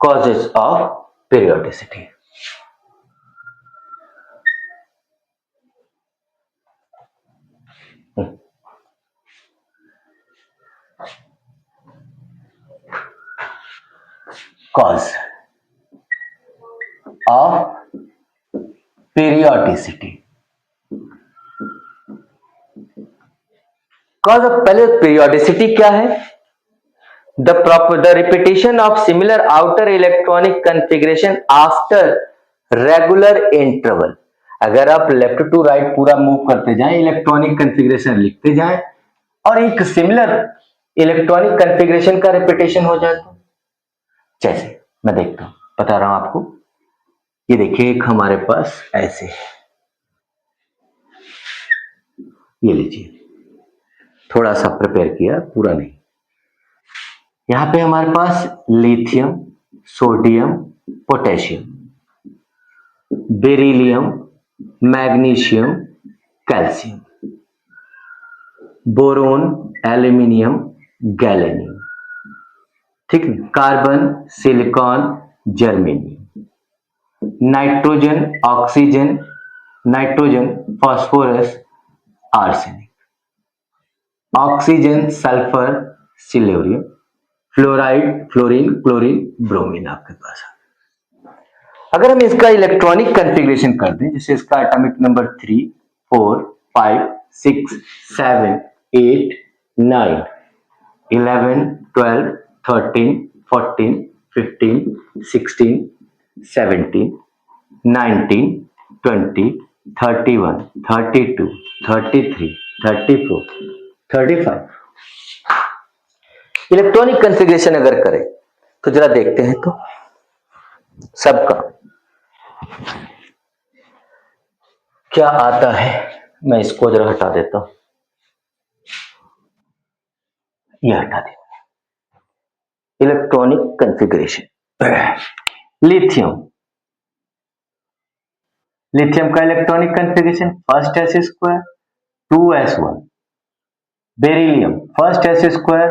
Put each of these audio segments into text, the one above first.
causes of periodicity. Cause of periodicity. Cause of पहले periodicity क्या है? The repetition of similar outer electronic configuration after regular interval. अगर आप left to right पूरा move करते जाएं, इलेक्ट्रॉनिक कन्फिग्रेशन लिखते जाएं और एक सिमिलर इलेक्ट्रॉनिक कन्फिग्रेशन का रिपीटेशन हो जाए तो जैसे मैं देखता हूं, बता रहा हूं आपको। ये देखिए एक हमारे पास ऐसे है, ये लीजिए, थोड़ा सा प्रिपेयर किया, पूरा नहीं। यहां पे हमारे पास lithium, sodium, potassium, beryllium, magnesium, calcium, boron, aluminium, galenium, ठीक है, carbon, silicon, germanium, nitrogen, oxygen, nitrogen, phosphorus, arsenic, oxygen, sulphur, silverium, fluoride, fluorine, chlorine, bromine आपके पास। अगर हम इसका इलेक्ट्रॉनिक कॉन्फ़िगरेशन कर दें, जैसे इसका एटॉमिक नंबर 3, 4, 5, 6, 7, 8, 9, 11, 12, 13, 14, 15, 16, 17, 19, 20, 31, 32, 33, 34, 35। इलेक्ट्रॉनिक कॉन्फ़िगरेशन अगर करें तो जरा देखते हैं तो सबका क्या आता है। मैं इसको जरा हटा देता हूं, यह हटा दे। इलेक्ट्रॉनिक कॉन्फ़िगरेशन, लिथियम, लिथियम का electronic configuration first S square 2s1, beryllium first S square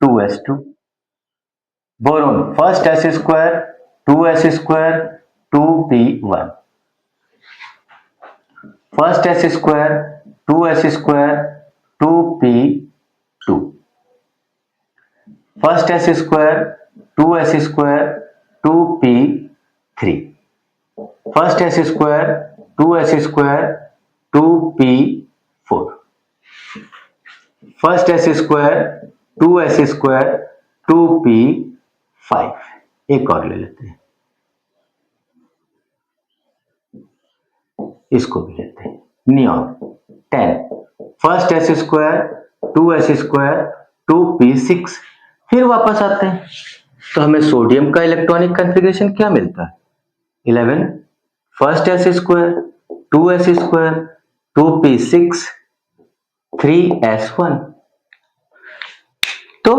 2s2, boron first S square 2s square 2p1, first S square 2s square 2p2, first S square 2s square 2p3, first S square 2s square 2p4, first S square 2s square 2p5। एक और ले लेते हैं, इसको भी लेते हैं, neon 10, first S square 2s square 2p6। फिर वापस आते हैं तो हमें सोडियम का इलेक्ट्रॉनिक कॉन्फ़िगरेशन क्या मिलता है? 11, first S square 2s square 2p6 3s1। तो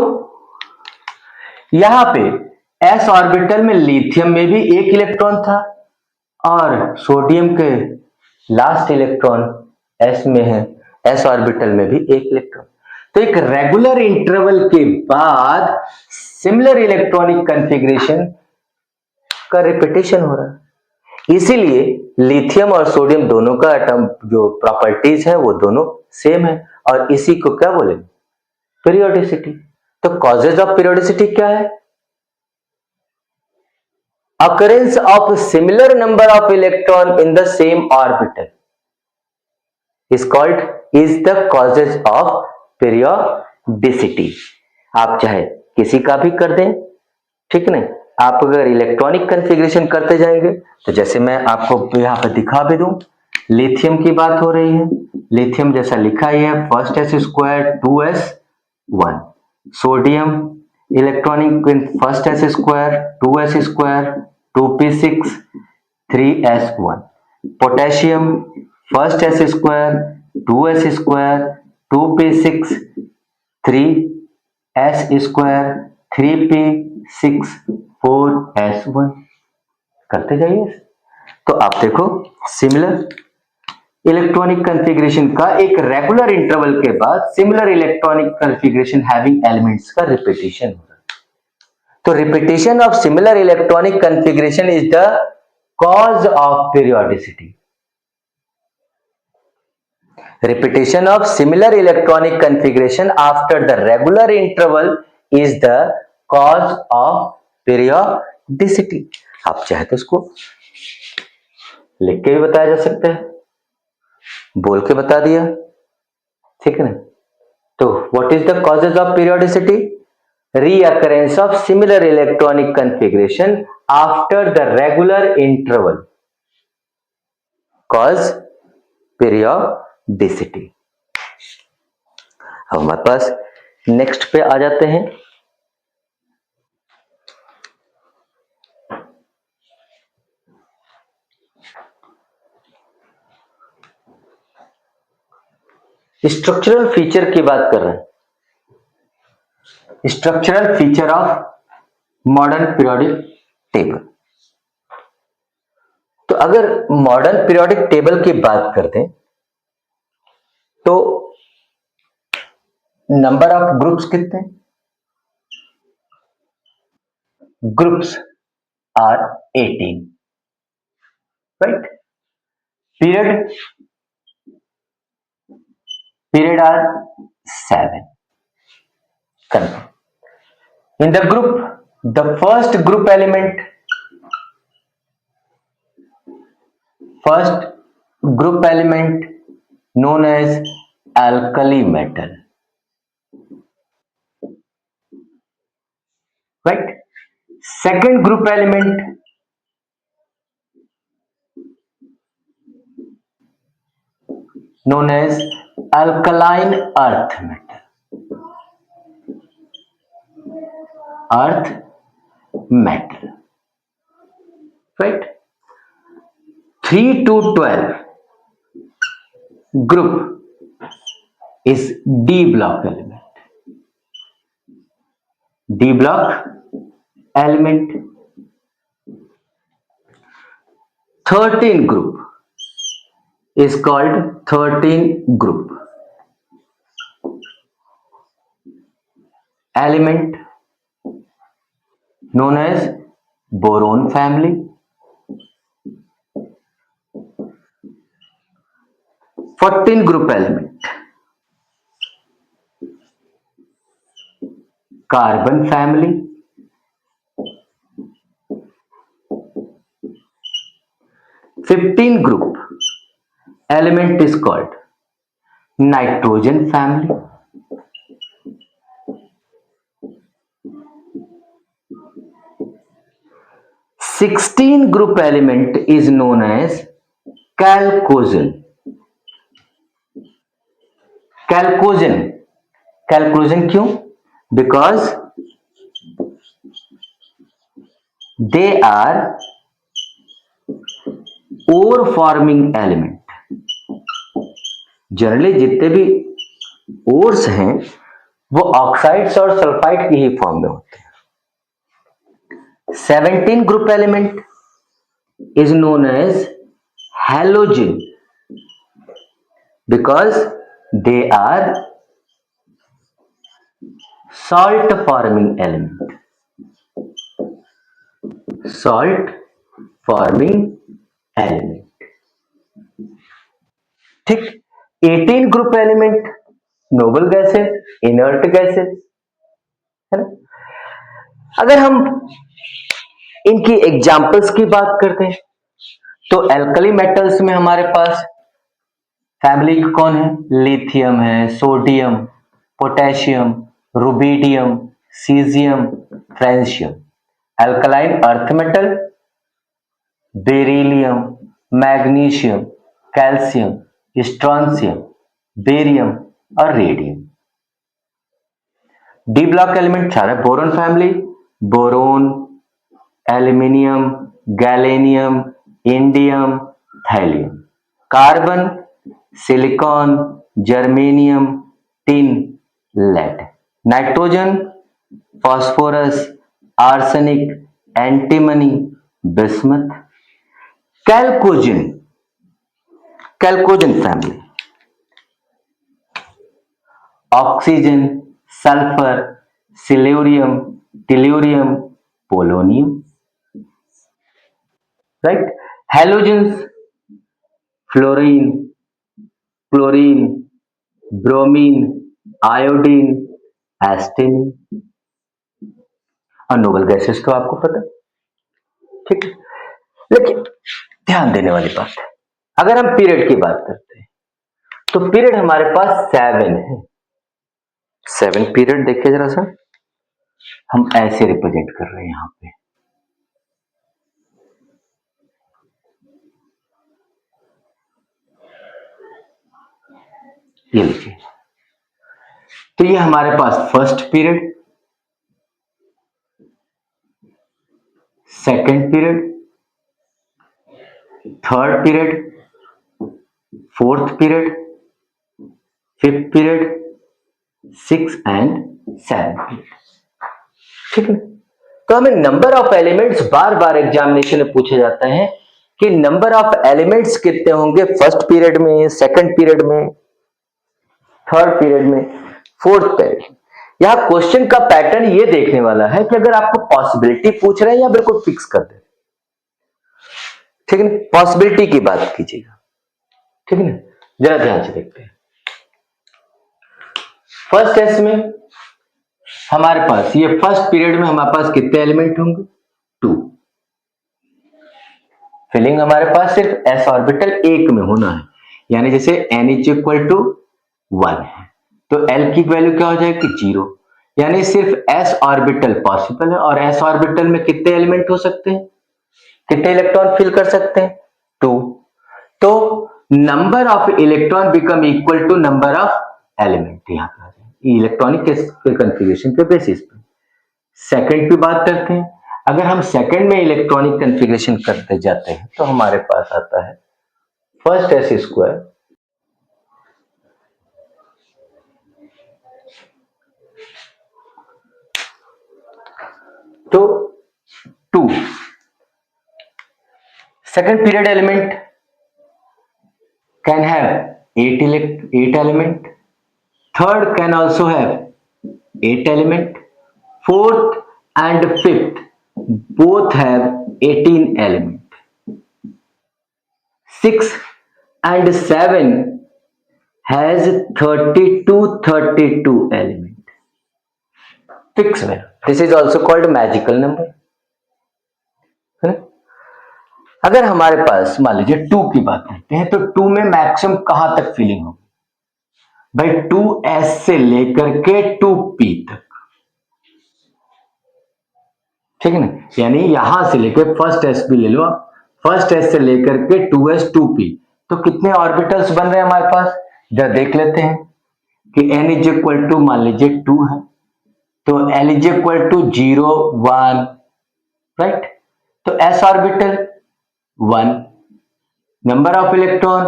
यहां पे s ऑर्बिटल में लिथियम में भी एक इलेक्ट्रॉन था और सोडियम के लास्ट इलेक्ट्रॉन s में है, s ऑर्बिटल में भी एक इलेक्ट्रॉन। तो एक रेगुलर इंटरवल के बाद सिमिलर इलेक्ट्रॉनिक कॉन्फ़िगरेशन का रिपीटेशन हो रहा है। इसीलिए लिथियम और सोडियम दोनों का एटम जो प्रॉपर्टीज है वो दोनों सेम है और इसी को क्या बोलेंगे? पीरियोडिसिटी। तो कॉजेज ऑफ पीरियोडिसिटी क्या है? occurrence of similar number of electron in the same orbital is the causes of periodicity। आप चाहे किसी का भी कर दें, ठीक नहीं, आप अगर इलेक्ट्रॉनिक कॉन्फ़िगरेशन करते जाएंगे तो जैसे मैं आपको यहां पर दिखा भी दूं, लिथियम की बात हो रही है, लिथियम जैसा लिखा ही है first S square 2s1, sodium electronic first S square 2s square 2p6 3s1, potassium first S square 2s square 2p6 3s square 3p6 4s1। करते जाइए तो आप देखो सिमिलर इलेक्ट्रॉनिक कॉन्फ़िगरेशन का एक रेगुलर इंटरवल के बाद similar electronic configuration having elements का रिपीटेशन हो रहा है। तो repetition of similar electronic configuration is the cause of periodicity. Repetition of similar electronic configuration after the regular interval is the cause of periodicity. आप चाहे तो उसको लिख के भी बताया जा सकता है, बोल के बता दिया, ठीक है ना. तो what is the causes of periodicity? Reoccurrence of similar electronic configuration after the regular interval cause periodicity. अब हमारे पास नेक्स्ट पे आ जाते हैं. स्ट्रक्चरल फीचर की बात कर रहे हैं. Structural feature of modern periodic table. तो अगर मॉडर्न पीरियोडिक टेबल की बात करते हैं तो नंबर ऑफ ग्रुप्स कितने? Groups are 18, right. Period are 7. confirm. In the group, the first group element known as alkali metal, right. Second group element known as alkaline earth metal, right. 3 to 12 group is D block element. 13 group is called 13 group element known as boron family. 14 group element carbon family. 15 group element is called nitrogen family. 16 group element is known as chalcogen. Chalcogen क्यों? Because they are ore forming element. Generally जितने भी ores हैं वो oxides और sulphide की ही form में होते हैं. 17 group element is known as halogen because they are salt forming element. ठीक. 18 group element noble gases, inert gases, है ना. अगर हम इनकी एग्जाम्पल्स की बात करते हैं तो एल्कली मेटल्स में हमारे पास फैमिली कौन है? लिथियम है, sodium, potassium, rubidium, caesium, francium. Alkaline earth metal beryllium, magnesium, calcium, strontium, barium और रेडियम. डी ब्लॉक एलिमेंट सारा boron family, boron, aluminium, galenium, indium, thallium. Carbon, silicon, germanium, tin, lead. Nitrogen, phosphorus, arsenic, antimony, bismuth. Chalcogen family oxygen, sulphur, selenium, tellurium, polonium, right. Halogens, fluorine, chlorine, bromine, iodine, astatine. और noble gases तो आपको पता, ठीक है। लेकिन ध्यान देने वाली बात है, अगर हम पीरियड की बात करते हैं तो पीरियड हमारे पास 7 है। 7 पीरियड देखिए जरा सा, हम ऐसे रिप्रेजेंट कर रहे हैं यहां पे। ये लीजिए, तो ये हमारे पास first period, second period, third period, fourth period, fifth period, 6 and 7, ठीक है। तो हमें नंबर ऑफ एलिमेंट्स बार बार एग्जामिनेशन में पूछा जाता है कि नंबर ऑफ एलिमेंट्स कितने होंगे फर्स्ट पीरियड में, सेकंड पीरियड में, थर्ड पीरियड में, फोर्थ पीरियड। यहां क्वेश्चन का पैटर्न ये देखने वाला है कि अगर आपको पॉसिबिलिटी पूछ रहे हैं या बिल्कुल फिक्स कर दे, ठीक है ना। पॉसिबिलिटी की बात कीजिएगा, ठीक है ना। जरा ध्यान से देखते हैं। फर्स्ट टेस्ट में हमारे पास ये फर्स्ट पीरियड में हमारे पास कितने एलिमेंट होंगे? 2। फिलिंग हमारे पास सिर्फ s ऑर्बिटल एक में होना है, यानी जैसे n इज इक्वल टू 1 है तो l की वैल्यू क्या हो जाएगी? 0, यानी सिर्फ s ऑर्बिटल पॉसिबल है। और s ऑर्बिटल में कितने एलिमेंट हो सकते हैं, कितने इलेक्ट्रॉन फिल कर सकते हैं? 2। तो number of electron become equal to number of element, यहां पर इलेक्ट्रॉनिक कंफिगरेशन के बेसिस पे। सेकंड की बात करते हैं, अगर हम सेकंड में इलेक्ट्रॉनिक कंफिगरेशन करते जाते हैं तो हमारे पास आता है फर्स्ट एस स्क्वायर, तो 2। Second period element can have 8 element, third can also have 8 element, fourth and fifth both have 18 element, 6 and 7 has 32 element. Fixed value. This is also called magical number. है ना? अगर हमारे पास मान लीजिए 2 की बात करते हैं तो 2 में मैक्सिमम कहां तक फिलिंग होगी भाई? 2s से लेकर के 2p तक, ठीक है ना। यानी यहां से लेकर फर्स्ट एस भी ले लो आप, फर्स्ट एस से लेकर के 2s 2p, तो कितने ऑर्बिटल्स बन रहे हैं हमारे पास? जरा देख लेते हैं कि n इज इक्वल टू मान लीजिए 2 है तो l is equal to 0 1, right. तो s orbital 1, number of electron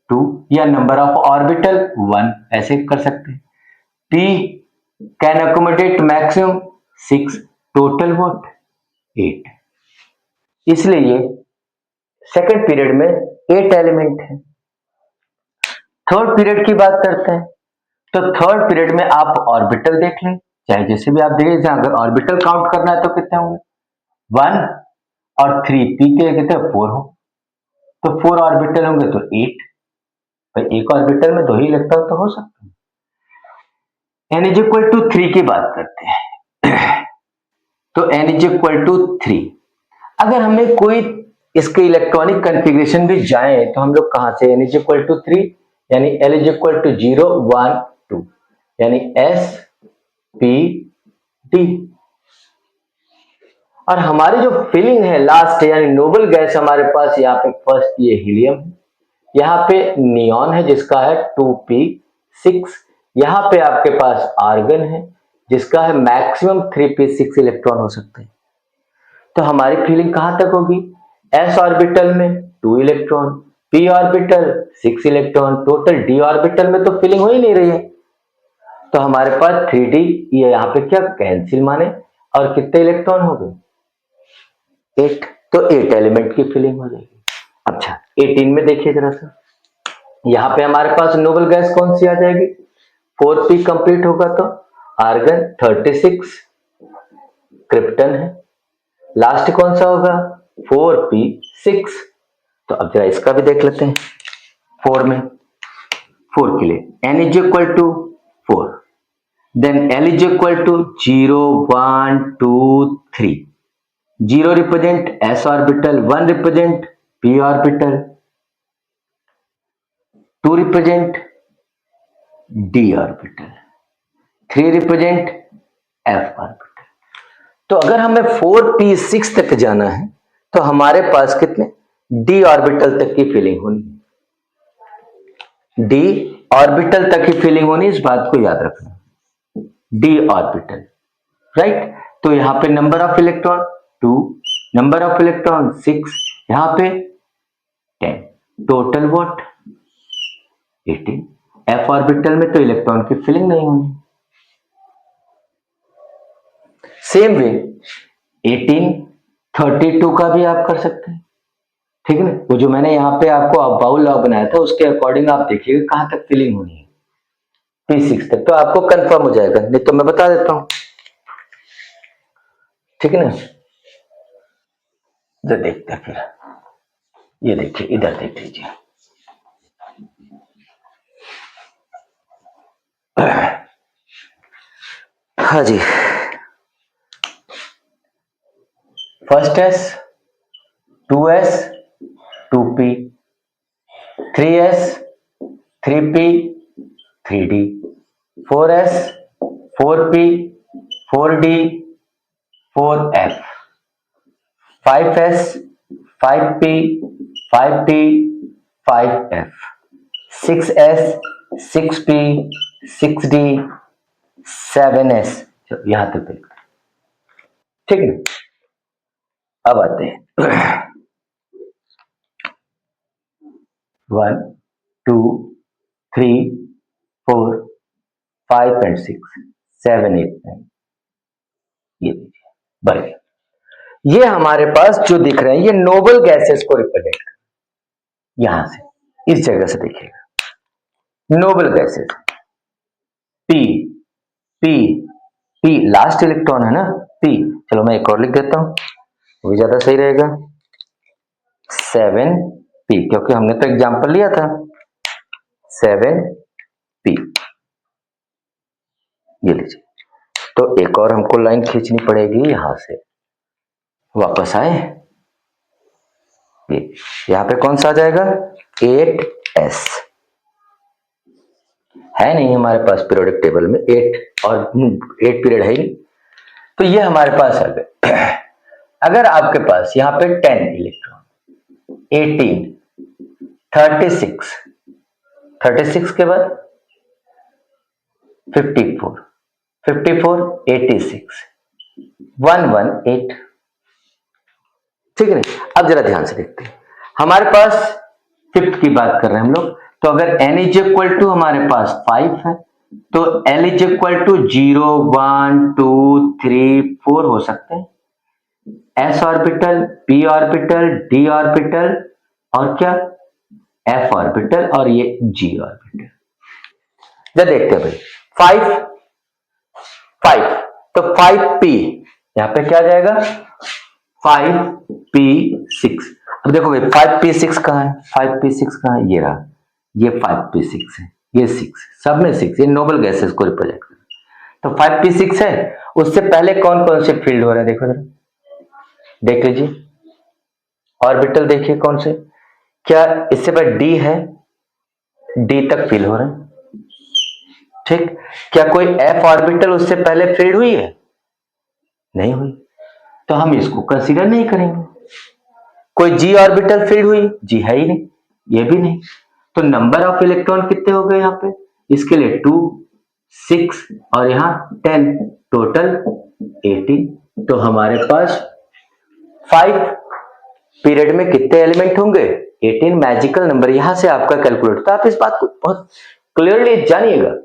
2 या नंबर ऑफ ऑर्बिटल 1, ऐसे कर सकते हैं। p can accommodate maximum 6, total what? 8। इसलिए सेकंड पीरियड में 8 एलिमेंट है। थर्ड पीरियड की बात करते हैं तो थर्ड पीरियड में आप ऑर्बिटल देख लें, चाहे जैसे भी आप देखें, अगर ऑर्बिटल काउंट करना है तो कितने होंगे? 1 और 3, p के कितने? 4 हो, तो 4 ऑर्बिटल होंगे तो 8। भाई एक ऑर्बिटल में 2 ही इलेक्ट्रॉन तो हो सकते हैं। n इज इक्वल टू 3 की बात करते हैं तो n इज इक्वल टू 3। अगर हमें कोई इसके इलेक्ट्रॉनिक कंफिग्रेशन भी जाए तो हम लोग कहां से n इज इक्वल टू 3 यानी l इज इक्वल टू 0 1 2 यानी s p d। और हमारी जो फिलिंग है लास्ट यानी नोबल गैस हमारे पास यहाँ पे फर्स्ट ये हीलियम है, यहाँ पे नियॉन है जिसका है 2p6, यहाँ पे आपके पास आर्गन है जिसका है मैक्सिमम 3p6 इलेक्ट्रॉन हो सकते हैं। तो हमारी फिलिंग कहां तक होगी? s ऑर्बिटल में 2 electron, p orbital 6 electron, total d orbital में तो फिलिंग हो ही नहीं रही है, तो हमारे पास 3d ये यहाँ पे क्या कैंसिल माने और कितने इलेक्ट्रॉन हो गए? 8, तो 8 एलिमेंट की फिलिंग हो जाएगी। अच्छा 18 में देखिए जरा सा, यहाँ पे हमारे पास नोबल गैस कौन सी आ जाएगी? 4p कंप्लीट होगा तो आर्गन 36, क्रिप्टन है लास्ट कौन सा होगा? 4p6। तो अब जरा इसका भी देख लेते हैं। 4 में 4 के लिए n is equal to 4, then l is equal to 0 1 2 3। 0 represent s orbital, 1 represent p orbital, 2 represent d orbital, 3 represent f orbital. तो अगर हमें 4p6 तक जाना है तो हमारे पास कितने d ऑर्बिटल तक की फीलिंग होनी है। d ऑर्बिटल तक की फीलिंग होनी, इस बात को याद रखना। d orbital, right. तो यहां पे number of electron 2, number of electron 6, यहां पे 10, टोटल व्हाट 18। f ऑर्बिटल में तो इलेक्ट्रॉन की फीलिंग नहीं होनी। सेम वे 18 32 का भी आप कर सकते हैं, ठीक है ना। वो जो मैंने यहाँ पे आपको बाउल लॉ बनाया था उसके अकॉर्डिंग आप देखिएगा कहां तक फीलिंग होनी है। p6 तक तो आपको कंफर्म हो जाएगा, नहीं तो मैं बता देता हूं, ठीक है ना। जो देखते हैं फिर, ये देखिए इधर देख लीजिए। हाँ जी, first S 2s 2p, 3s 3p 3d, 4s 4p 4d 4f, 5s 5p 5d 5f, 6s 6p 6d 7s। यहां तक देख, ठीक है। अब आते हैं 1 2 3 4 5 एंड 6 7 8 9। ये देखिए बढ़ गया। ये हमारे पास जो दिख रहे हैं ये नोबल गैसेस को रिप्रेजेंट कर, यहां से इस जगह से देखिएगा noble gases. P P P last electron है ना, पी। चलो मैं एक और लिख देता हूं, वो ज्यादा सही रहेगा। 7p, क्योंकि हमने तो एग्जांपल लिया था। 7p, ये लीजिए। तो एक और हमको लाइन खींचनी पड़ेगी यहां से, वापस आए ये, यहां पे कौन सा आ जाएगा 8s। है नहीं हमारे पास पीरियोडिक टेबल में 8, और 8 पीरियड है ही नहीं, तो ये हमारे पास आ गए। अगर आपके पास यहाँ पे 10 इलेक्ट्रॉन, 18, 36, 36 के बाद 54, 54, 86, 118, ठीक है। अब जरा ध्यान से देखते हैं, हमारे पास फिफ्थ की बात कर रहे हैं हम लोग। तो अगर n इज इक्वल टू हमारे पास 5 है तो l इज इक्वल टू 0 1 2 3 4 हो सकते हैं। s orbital, p orbital, d orbital और क्या f ऑर्बिटल और ये g ऑर्बिटल। जब देखते हैं भाई 5 5, तो 5p यहां पे क्या जाएगा 5p6। अब देखो भाई 5p6 कहां है, 5p6 कहां है, ये रहा, ये 5p6 है, ये 6, सब में 6, ये नोबल गैसेस को रिप्रेजेंट कर। तो 5p6 है, उससे पहले कौन कौन से फील्ड हो रहे हैं देखो जरा, देख लीजिए ऑर्बिटल देखिए कौन से, क्या इससे पहले d है, d तक फील हो रहे हैं, ठीक। क्या कोई f ऑर्बिटल उससे पहले फील्ड हुई है, नहीं हुई, तो हम इसको कंसीडर नहीं करेंगे। कोई g ऑर्बिटल फील्ड हुई, g है ही नहीं, ये भी नहीं। तो नंबर ऑफ इलेक्ट्रॉन कितने हो गए यहाँ पे, इसके लिए 2 6 और यहाँ 10, टोटल 18। तो हमारे पास 5 पीरियड में कितने एलिमेंट होंगे 18, मैजिकल नंबर यहां से आपका कैलकुलेट। तो आप इस बात को बहुत क्लियरली जानिएगा,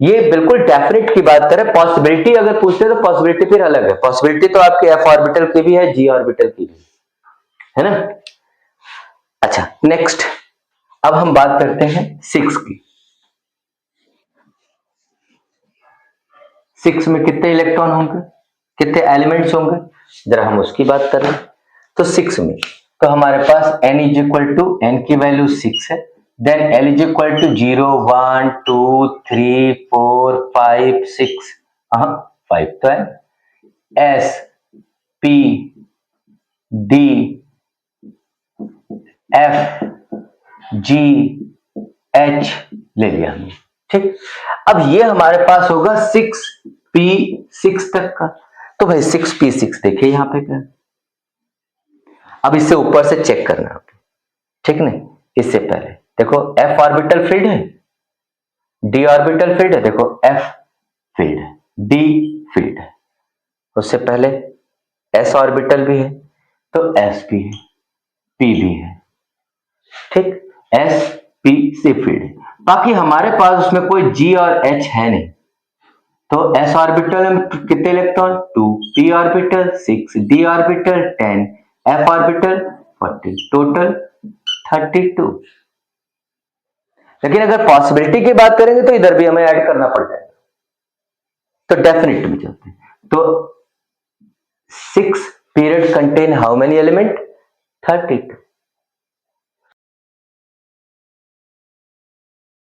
ये बिल्कुल डेफिनेट की बात करें। पॉसिबिलिटी अगर पूछते तो पॉसिबिलिटी फिर अलग है, पॉसिबिलिटी तो आपके एफ ऑर्बिटल की भी है, जी ऑर्बिटल की भी है ना। अच्छा नेक्स्ट, अब हम बात करते हैं 6 की। 6 में कितने इलेक्ट्रॉन होंगे, कितने एलिमेंट्स होंगे, जरा हम उसकी बात करें तो 6 में तो हमारे पास n is equal to n की वैल्यू 6 है, then l is equal to 0 1 2 3 4 5 6, हाँ 5 तो है, s p d f g h ले लिया हमने, ठीक। अब ये हमारे पास होगा 6p6 तक का, तो भाई 6p6 देखिए यहां पे क्या, अब इससे ऊपर से चेक करना है, ठीक नहीं। इससे पहले देखो f ऑर्बिटल फील्ड है, d ऑर्बिटल फील्ड है, देखो f फील्ड है, d फील्ड है, उससे पहले s ऑर्बिटल भी है, तो s भी है, p भी है, ठीक। s p से फील्ड है, बाकी हमारे पास उसमें कोई g और h है नहीं, तो s ऑर्बिटल में कितने electron 2, p orbital 6, d orbital 10, f orbital 40, total 32। लेकिन अगर पॉसिबिलिटी की बात करेंगे तो इधर भी हमें ऐड करना पड़ जाएगा, तो डेफिनेट में चलते हैं। तो 6 period contain how many element 32,